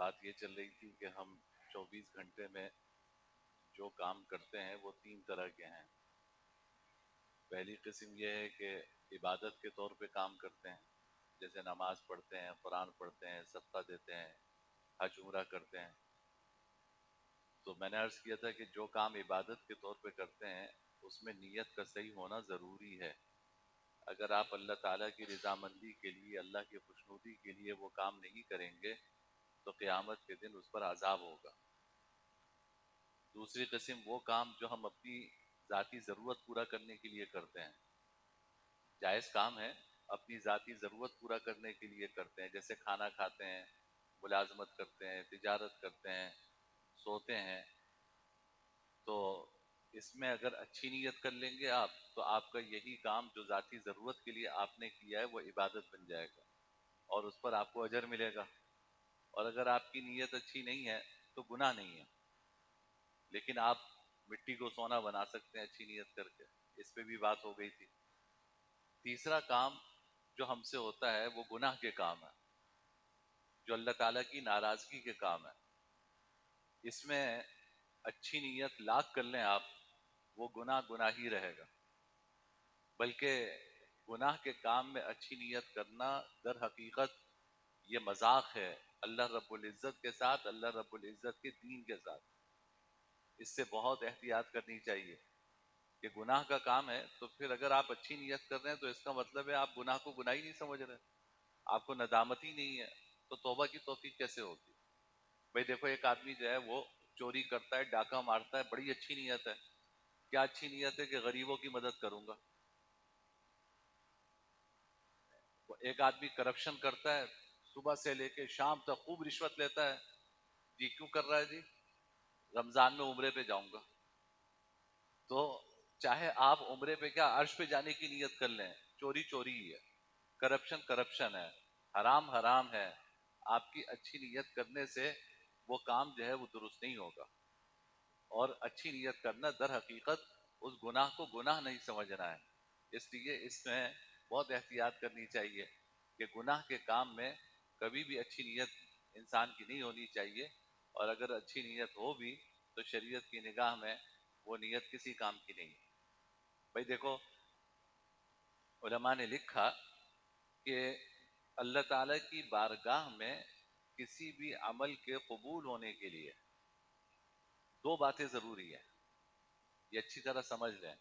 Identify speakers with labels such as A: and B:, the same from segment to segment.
A: بات یہ چل رہی تھی کہ ہم 24 گھنٹے میں جو کام کرتے ہیں وہ 3 طرح کے ہیں. پہلی قسم یہ ہے کہ عبادت کے طور پہ کام کرتے ہیں، جیسے نماز پڑھتے ہیں، قرآن پڑھتے ہیں، صدقہ دیتے ہیں، حج عمرہ کرتے ہیں. تو میں نے عرض کیا تھا کہ جو کام عبادت کے طور پہ کرتے ہیں اس میں نیت کا صحیح ہونا ضروری ہے. اگر آپ اللہ تعالیٰ کی رضامندی کے لیے، اللہ کی خوشنودی کے لیے وہ کام نہیں کریں گے تو قیامت کے دن اس پر عذاب ہوگا. دوسری قسم وہ کام جو ہم اپنی ذاتی ضرورت پورا کرنے کے لیے کرتے ہیں، جائز کام ہے، اپنی ذاتی ضرورت پورا کرنے کے لیے کرتے ہیں، جیسے کھانا کھاتے ہیں، ملازمت کرتے ہیں، تجارت کرتے ہیں، سوتے ہیں. تو اس میں اگر اچھی نیت کر لیں گے آپ تو آپ کا یہی کام جو ذاتی ضرورت کے لیے آپ نے کیا ہے وہ عبادت بن جائے گا اور اس پر آپ کو اجر ملے گا. اور اگر آپ کی نیت اچھی نہیں ہے تو گناہ نہیں ہے، لیکن آپ مٹی کو سونا بنا سکتے ہیں اچھی نیت کر کے. اس پہ بھی بات ہو گئی تھی. تیسرا کام جو ہم سے ہوتا ہے وہ گناہ کے کام ہے، جو اللہ تعالیٰ کی ناراضگی کے کام ہے. اس میں اچھی نیت لاکھ کر لیں آپ، وہ گناہ ہی رہے گا. بلکہ گناہ کے کام میں اچھی نیت کرنا در حقیقت یہ مذاق ہے اللہ رب العزت کے ساتھ، اللہ رب العزت کے دین کے ساتھ. اس سے بہت احتیاط کرنی چاہیے کہ گناہ کا کام ہے تو پھر اگر آپ اچھی نیت کر رہے ہیں تو اس کا مطلب ہے آپ گناہ کو گناہ ہی نہیں سمجھ رہے، آپ کو ندامت ہی نہیں ہے. تو توبہ کی توفیق کیسے ہوگی؟ بھائی دیکھو، ایک آدمی جو ہے وہ چوری کرتا ہے، ڈاکہ مارتا ہے، بڑی اچھی نیت ہے. کیا اچھی نیت ہے کہ غریبوں کی مدد کروں گا. ایک آدمی کرپشن کرتا ہے، صبح سے لے کے شام تک خوب رشوت لیتا ہے. جی کیوں کر رہا ہے؟ جی رمضان میں عمرے پہ جاؤں گا. تو چاہے آپ عمرے پہ کیا عرش پہ جانے کی نیت کر لیں، چوری چوری ہی ہے، کرپشن کرپشن ہے، حرام حرام ہے. آپ کی اچھی نیت کرنے سے وہ کام جو ہے وہ درست نہیں ہوگا. اور اچھی نیت کرنا در حقیقت اس گناہ کو گناہ نہیں سمجھنا ہے. اس لیے اس میں بہت احتیاط کرنی چاہیے کہ گناہ کے کام میں کبھی بھی اچھی نیت انسان کی نہیں ہونی چاہیے. اور اگر اچھی نیت ہو بھی تو شریعت کی نگاہ میں وہ نیت کسی کام کی نہیں. بھائی دیکھو، علماء نے لکھا کہ اللہ تعالیٰ کی بارگاہ میں کسی بھی عمل کے قبول ہونے کے لیے 2 باتیں ضروری ہیں. یہ اچھی طرح سمجھ لیں.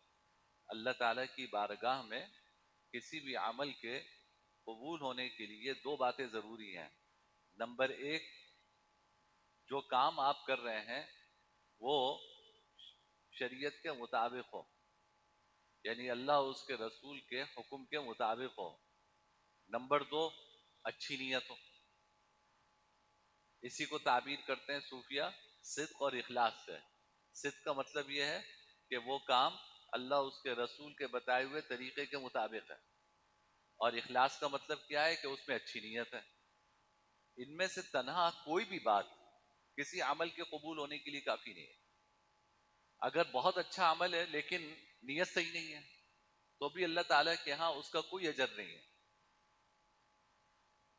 A: اللہ تعالیٰ کی بارگاہ میں کسی بھی عمل کے قبول ہونے کے لیے 2 باتیں ضروری ہیں. نمبر 1، جو کام آپ کر رہے ہیں وہ شریعت کے مطابق ہو، یعنی اللہ اس کے رسول کے حکم کے مطابق ہو. نمبر 2، اچھی نیت ہو. اسی کو تعبیر کرتے ہیں صوفیہ صدق اور اخلاص سے. صدق کا مطلب یہ ہے کہ وہ کام اللہ اس کے رسول کے بتائے ہوئے طریقے کے مطابق ہے، اور اخلاص کا مطلب کیا ہے کہ اس میں اچھی نیت ہے. ان میں سے تنہا کوئی بھی بات کسی عمل کے قبول ہونے کے لیے کافی نہیں ہے. اگر بہت اچھا عمل ہے لیکن نیت صحیح نہیں ہے تو بھی اللہ تعالیٰ کے ہاں اس کا کوئی اجر نہیں ہے.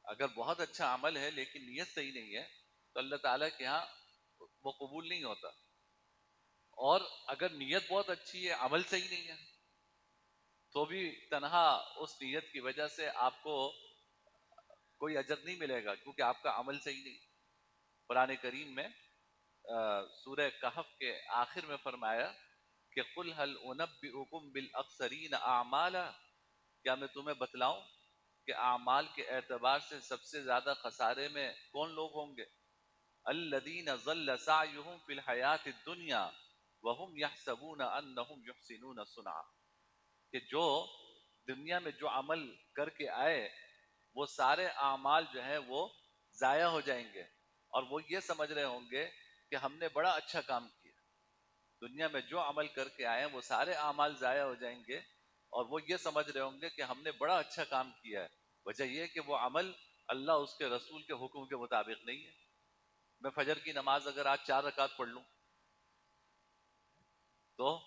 A: اگر بہت اچھا عمل ہے لیکن نیت صحیح نہیں ہے تو اللہ تعالیٰ کے ہاں وہ قبول نہیں ہوتا. اور اگر نیت بہت اچھی ہے، عمل صحیح نہیں ہے، تو بھی تنہا اس نیت کی وجہ سے آپ کو کوئی اجر نہیں ملے گا، کیونکہ آپ کا عمل صحیح نہیں. قرآن کریم میں سورہ کہف کے آخر میں فرمایا کہ قل هل انبئکم بالاخسرین اعمالا، کیا میں تمہیں بتلاؤں کہ اعمال کے اعتبار سے سب سے زیادہ خسارے میں کون لوگ ہوں گے؟ الذین ضل سعیہم فی الحیات الدنیا وهم یحسبون انہم یحسنون صنعا، کہ جو دنیا میں جو عمل کر کے آئے وہ سارے اعمال جو ہیں وہ ضائع ہو جائیں گے، اور وہ یہ سمجھ رہے ہوں گے کہ ہم نے بڑا اچھا کام کیا. دنیا میں جو عمل کر کے آئے ہیں وہ سارے اعمال ضائع ہو جائیں گے اور وہ یہ سمجھ رہے ہوں گے کہ ہم نے بڑا اچھا کام کیا ہے. وجہ یہ کہ وہ عمل اللہ اس کے رسول کے حکم کے مطابق نہیں ہے. میں فجر کی نماز اگر آج 4 رکعت پڑھ لوں تو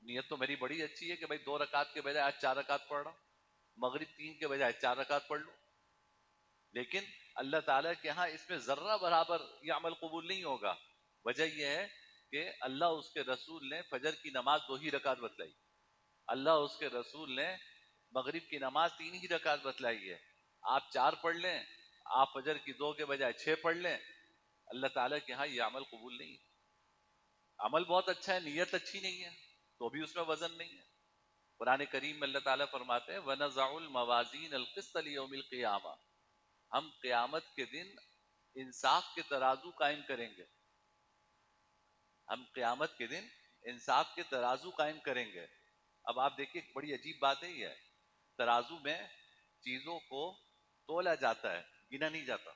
A: نیت تو میری بڑی اچھی ہے کہ بھائی 2 رکعت کے بجائے آج 4 رکعت پڑھ رہا ہوں، مغرب 3 کے بجائے 4 رکعت پڑھ لوں، لیکن اللہ تعالیٰ کے ہاں اس میں ذرہ برابر یہ عمل قبول نہیں ہوگا. وجہ یہ ہے کہ اللہ اس کے رسول نے فجر کی نماز 2 ہی رکعت بتلائی. اللہ اس کے رسول نے مغرب کی نماز 3 ہی رکعت بتلائی ہے. آپ 4 پڑھ لیں، آپ فجر کی 2 کے بجائے 6 پڑھ لیں، اللہ تعالیٰ کے ہاں یہ عمل قبول نہیں ہے. عمل بہت اچھا ہے، نیت اچھی نہیں ہے تو بھی اس میں وزن نہیں ہے. قرآن کریم میں اللہ تعالیٰ فرماتے ہیں وَنَزَعُ الْمَوَازِينَ الْقِسْطَ لِيَوْمِ الْقِيَامَةِ، ہم قیامت کے دن انصاف کے ترازو قائم کریں گے. ہم قیامت کے دن انصاف کے ترازو قائم کریں گے. اب آپ دیکھیے بڑی عجیب بات ہے یہ، ترازو میں چیزوں کو تولا جاتا ہے، گنا نہیں جاتا.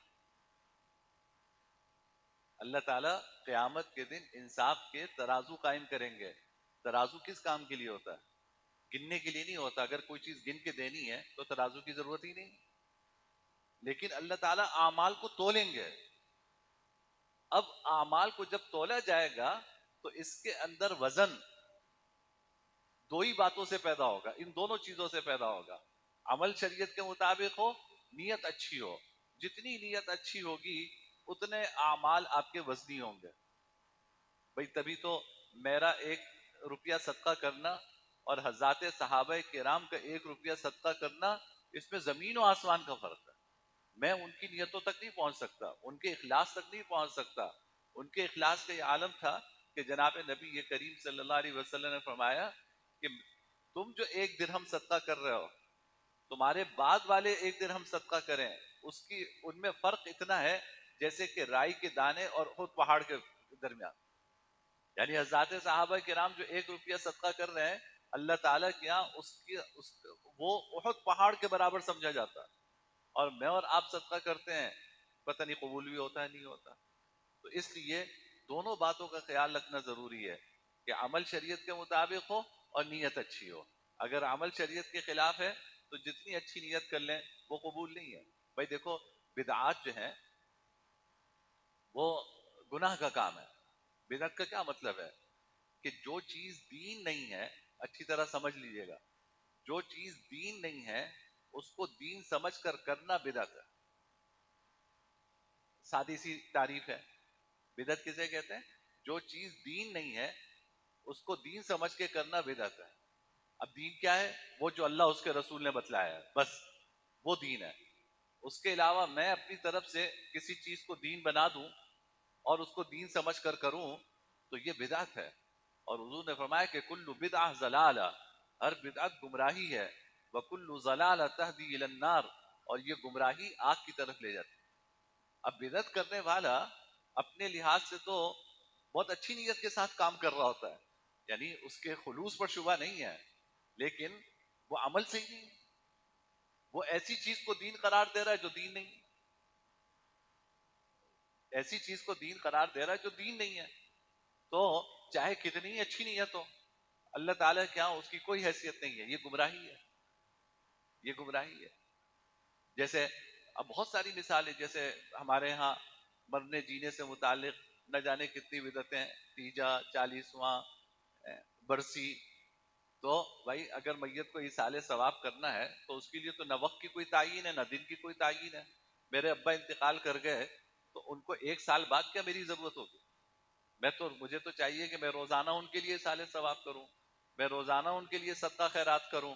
A: اللہ تعالیٰ قیامت کے دن انصاف کے ترازو قائم کریں گے. ترازو کس کام کے لیے ہوتا ہے؟ گننے کے لیے نہیں ہوتا. اگر کوئی چیز گن کے دینی ہے تو ترازو کی ضرورت ہی نہیں. لیکن اللہ تعالیٰ اعمال کو تولیں گے. اب اعمال کو جب تولا جائے گا تو اس کے اندر وزن 2 ہی باتوں سے پیدا ہوگا، ان دونوں چیزوں سے پیدا ہوگا. عمل شریعت کے مطابق ہو، نیت اچھی ہو. جتنی نیت اچھی ہوگی اتنے اعمال آپ کے وزنی ہوں گے. بھئی تبھی تو میرا 1 روپیہ صدقہ کرنا اور حضرات صحابہ کرام کا 1 روپیہ صدقہ کرنا، اس میں زمین و آسمان کا فرق ہے. میں ان کی نیتوں تک نہیں پہنچ سکتا، ان کے اخلاص تک نہیں پہنچ سکتا. ان کے اخلاص کا یہ عالم تھا کہ جناب نبی یہ کریم صلی اللہ علیہ وسلم نے فرمایا کہ تم جو 1 درہم صدقہ کر رہے ہو، تمہارے بعد والے 1 درہم صدقہ کریں، ان میں فرق اتنا ہے جیسے کہ رائی کے دانے اور خود پہاڑ کے درمیان. یعنی حضرات صحابہ کرام جو 1 روپیہ صدقہ کر رہے ہیں، اللہ تعالیٰ کے یہاں وہ احد پہاڑ کے برابر سمجھا جاتا. اور میں اور آپ صدقہ کرتے ہیں، پتہ نہیں قبول بھی ہوتا ہے نہیں ہوتا. تو اس لیے دونوں باتوں کا خیال رکھنا ضروری ہے کہ عمل شریعت کے مطابق ہو اور نیت اچھی ہو. اگر عمل شریعت کے خلاف ہے تو جتنی اچھی نیت کر لیں وہ قبول نہیں ہے. بھائی دیکھو بدعات جو ہیں وہ گناہ کا کام ہے. بدعت کا کیا مطلب ہے؟ کہ جو چیز دین نہیں ہے، اچھی طرح سمجھ لیجئے گا، جو چیز دین نہیں ہے اس کو دین سمجھ کر کرنا بدعت ہے. سادی سی تعریف ہے. بدعت کسے کہتے ہیں؟ جو چیز دین نہیں ہے اس کو دین سمجھ کے کرنا بدعت ہے. اب دین کیا ہے؟ وہ جو اللہ اس کے رسول نے بتلایا ہے، بس وہ دین ہے. اس کے علاوہ میں اپنی طرف سے کسی چیز کو دین بنا دوں اور اس کو دین سمجھ کر کروں تو یہ بدعت ہے. اور حضور نے فرمایا کہ کل بدعہ ضلالہ، ہر بدعت گمراہی ہے. وکل ضلالہ تہدی الی النار، اور یہ گمراہی آگ کی طرف لے جاتی. اب بدعت کرنے والا اپنے لحاظ سے تو بہت اچھی نیت کے ساتھ کام کر رہا ہوتا ہے، یعنی اس کے خلوص پر شبہ نہیں ہے، لیکن وہ عمل صحیح نہیں ہے. وہ ایسی چیز کو دین قرار دے رہا ہے جو دین نہیں ہے، ایسی چیز کو دین قرار دے رہا ہے جو دین نہیں ہے. تو چاہے کتنی اچھی نیت ہو، اللہ تعالیٰ کیا اس کی کوئی حیثیت نہیں ہے. یہ گمراہی ہے، یہ گمراہی ہے. جیسے اب بہت ساری مثالیں، جیسے ہمارے ہاں مرنے جینے سے متعلق نہ جانے کتنی بدعتیں، تیجا، 40واں برسی. تو بھائی اگر میت کو ایصال ثواب کرنا ہے تو اس کے لیے تو نہ وقت کی کوئی تعین ہے نہ دن کی کوئی تعین ہے. میرے ابا انتقال کر گئے تو ان کو 1 سال بعد کیا میری ضرورت ہوگی؟ مجھے تو چاہیے کہ میں روزانہ ان کے لیے ایصال ثواب کروں، میں روزانہ ان کے لیے صدقہ خیرات کروں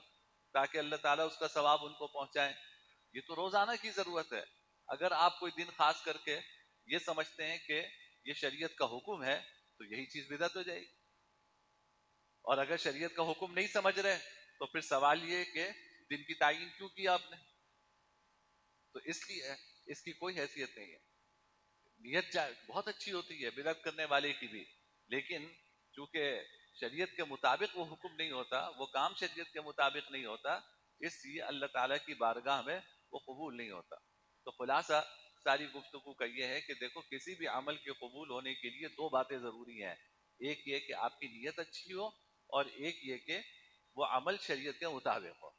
A: تاکہ اللہ تعالیٰ اس کا ثواب ان کو پہنچائے. یہ تو روزانہ کی ضرورت ہے. اگر آپ کوئی دن خاص کر کے یہ سمجھتے ہیں کہ یہ شریعت کا حکم ہے تو یہی چیز بدعت ہو جائے گی. اور اگر شریعت کا حکم نہیں سمجھ رہے تو پھر سوال یہ کہ دن کی تعین کیوں کیا آپ نے؟ تو اس لیے اس کی کوئی حیثیت نہیں ہے. نیت بہت اچھی ہوتی ہے بدعت کرنے والے کی بھی، لیکن چونکہ شریعت کے مطابق وہ حکم نہیں ہوتا، وہ کام شریعت کے مطابق نہیں ہوتا، اس لیے اللہ تعالیٰ کی بارگاہ میں وہ قبول نہیں ہوتا. تو خلاصہ ساری گفتگو کا یہ ہے کہ دیکھو کسی بھی عمل کے قبول ہونے کے لیے 2 باتیں ضروری ہیں. ایک یہ کہ آپ کی نیت اچھی ہو، اور ایک یہ کہ وہ عمل شریعت کے مطابق ہو.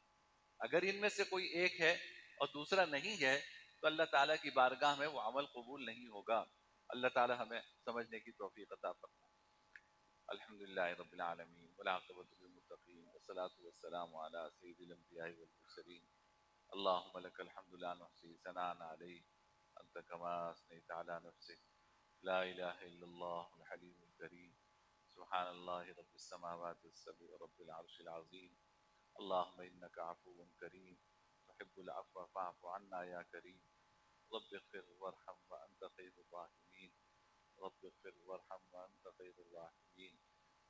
A: اگر ان میں سے کوئی ایک ہے اور دوسرا نہیں ہے تو اللہ تعالیٰ کی بارگاہ میں وہ عمل قبول نہیں ہوگا. اللہ تعالیٰ ہمیں سمجھنے کی توفیق عطا فرمائے. الحمدللہ رب العالمین والعاقبۃ للمتقین والصلاۃ والسلام علی سید الانبیاء والمرسلین. اللہم لک الحمد لا نحصی ثناء علیک أنت كما أثنيت على نفسك. لا إله إلا الله الحليم الكريم. سبحان الله رب السماوات السبع ورب العرش العظيم. اللهم إنك عفو كريم تحب العفو فاعف عنا يا كريم. رب اغفر وارحم وأنت خير الراحمين. رب اغفر وارحم وأنت خير الراحمين.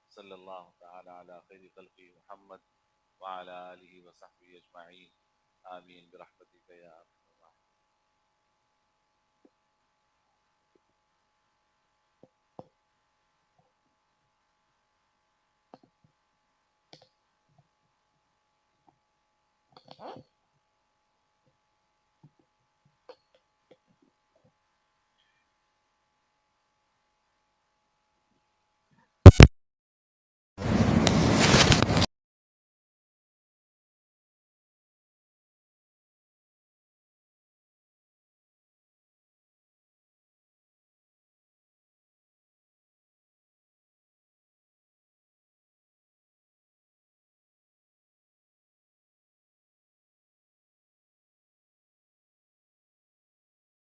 A: صلى الله تعالى على خير خلقه محمد وعلى آله وصحبه أجمعين. آمين برحمتك يا أرحم